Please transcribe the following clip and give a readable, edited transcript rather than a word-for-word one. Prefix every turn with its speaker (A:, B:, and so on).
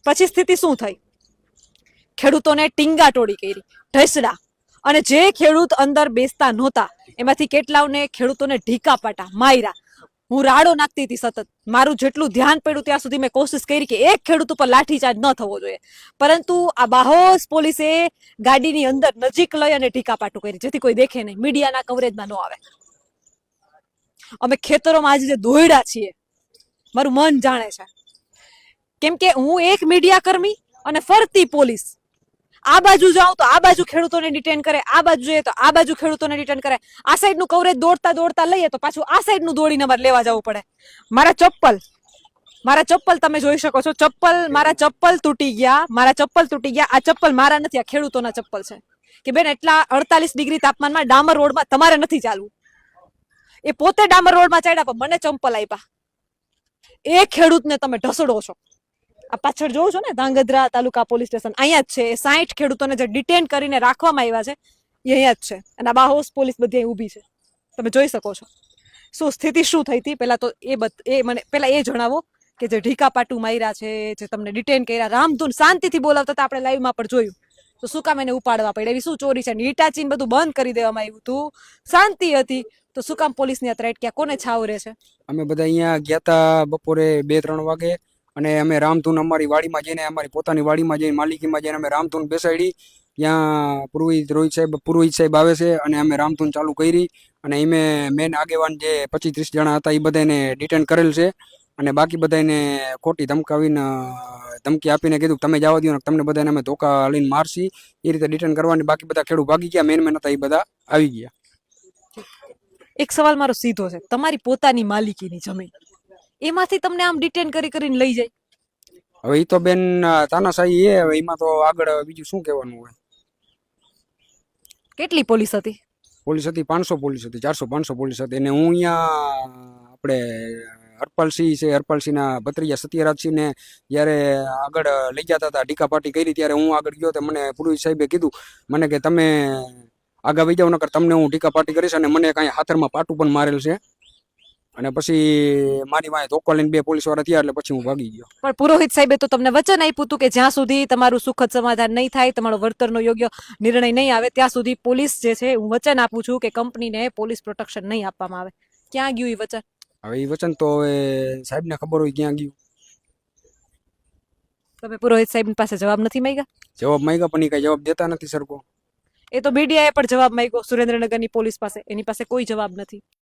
A: પછી સ્થિતિ શું થઈ? ખેડૂતોને ટીંગાટોળી કરી, ઢસડા, અને જે ખેડૂત અંદર બેસતા નહોતા એમાંથી કેટલાઓને ખેડૂતોને ઢીકાપાટા માર્યા. હું રાડો નાખતી હતી સતત. મારું જેટલું ધ્યાન પડ્યું ત્યાં સુધી મેં કોશિશ કરી કે એક ખેડૂત ઉપર લાઠીચાર્જ ન થવો જોઈએ, પરંતુ આ બાહોશ પોલીસે ગાડીની અંદર નજીક લઈ અને ઢીકાપાટું કરી, જેથી કોઈ દેખે નહીં, મીડિયાના કવરેજમાં ન આવે. અમે ખેતરોમાં આજે જે દોડ્યા છીએ મારું મન જાણે છે, કેમ કે હું એક મીડિયા કર્મી અને ફરતી પોલીસ. આ બાજુ જાઉં તો આ બાજુ ખેડૂતોને ડિટેન કરે, આ બાજુ જઈએ તો આ બાજુ ખેડૂતોને ડિટેન કરે. આ સાઈડનું કવરેજ દોડતા દોડતા લઈએ તો પાછું આ સાઈડનું દોડીને અમારે લેવા જવું પડે. મારા ચપ્પલ તમે જોઈ શકો છો. મારા ચપ્પલ તૂટી ગયા. આ ચપ્પલ મારા નથી, આ ખેડૂતોના ચપ્પલ છે. કે બેન, એટલા 48 ડિગ્રી તાપમાનમાં ડામર રોડમાં તમારે નથી ચાલવું. એ પોતે ડામર રોડમાં ચાલ્યા પણ મને ચંપલ આપ્યા. એ ખેડૂતને તમે ઢસડો છો. આ પાછળ જોઉં છો ને, ધાંગધ્રા તાલુકા પોલીસ સ્ટેશન અહીંયા જ છે. 60 ખેડૂતોને જે ડિટેન કરીને રાખવામાં આવ્યા છે એ અહીંયા જ છે, અને આ બાહોશ પોલીસ બધી અહીં ઊભી છે. તમે જોઈ શકો છો. શું સ્થિતિ શું થઈ હતી પેલા તો મને એ જણાવો કે જે ઢીકાપાટું માર્યા છે, જે તમને ડિટેન કર્યા, રામધૂન શાંતિથી બોલાવતા હતા, આપણે લાઈવમાં પણ જોયું, તો શું કામ એને ઉપાડવા પડે? એવી શું ચોરી છે? ઈટાચીને બધું બંધ કરી દેવામાં આવ્યું હતું, શાંતિ હતી, તો શું કામ પોલીસની આ થ્રેટ? ક્યાં કોને છાવ રહે છે?
B: અમે બધા અહીંયા ગયા હતા બપોરે 2-3 વાગે, અને અમે રામધૂન અમારી વાડીમાં જઈને, અમારી પોતાની વાડીમાં જઈને, માલિકીમાં જઈને અમે રામધૂન બેસાડી. ત્યાં પુરોહિત સાહેબ આવે છે, અને અમે રામધૂન ચાલુ કરી. અને એમે મેન આગેવાન જે 25-30 જણા હતા એ બધાને ડિટેન કરેલ છે, અને બાકી બધાને ખોટી ધમકી આપીને કીધું તમે જવા દો ને, તમને બધાને અમે ધોકા લઈને મારશી. એ રીતે ડિટેન કરવાની. બાકી બધા ખેડૂત ભાગી ગયા. મેન હતા એ બધા આવી ગયા.
A: એક સવાલ મારો સીધો છે, તમારી પોતાની માલિકીની જમીન, એમાંથી તમને આમ ડિટેન કરીને લઈ જાય?
B: હવે એ તો બેન તાનાશાહી એ, હવે એમાં તો આગળ બીજું શું કહેવાનું હોય.
A: કેટલી પોલીસ હતી?
B: પોલીસ હતી 500 પોલીસ હતી, 400-500 પોલીસ હતી. અને હું અહીંયા આપણે હરપાલસિંહ છે, હરપાલસિંહના ભત્રીજા સત્યરાજસિંહ ને જ્યારે આગળ લઈ જતા હતા, ઢીકાપાટી કરી, ત્યારે હું આગળ ગયો તો મને પુરોહિત સાહેબે કીધું મને કે તમે આગળ વહી જાવ, નકર તમને હું ઢીકાપાટી કરીશ. અને મને કાંઈ હાથરમાં પાટું પણ મારેલ છે. અને પછી મારી વાંહે ધોકો લઈને 2 પોલીસવાળા થયા, એટલે પછી હું ભાગી ગયો.
A: પણ પુરોહિત સાહેબે તો તમને વચન આપ્યું હતું કે જ્યાં સુધી તમારું સુખદ સમાધાન નહીં થાય, તમારો વળતરનો યોગ્ય નિર્ણય નહીં આવે, ત્યાં સુધી પોલીસ જે છે, હું વચન આપું છું કે કંપનીને પોલીસ પ્રોટેક્શન નહીં આપવામાં આવે. ક્યાં ગયું એ વચન?
B: હવે એ વચન તો હવે સાહેબને ખબર હોય ક્યાં ગયું.
A: તમે પુરોહિત સાહેબ પાસે જવાબ નથી માંગ્યા?
B: જવાબ માંગ્યા પણ એ કઈ જવાબ દેતા નથી સરખો.
A: એ તો મીડિયાએ પણ જવાબ માંગ્યો સુરેન્દ્રનગરની પોલીસ પાસે, એની પાસે કોઈ જવાબ નથી.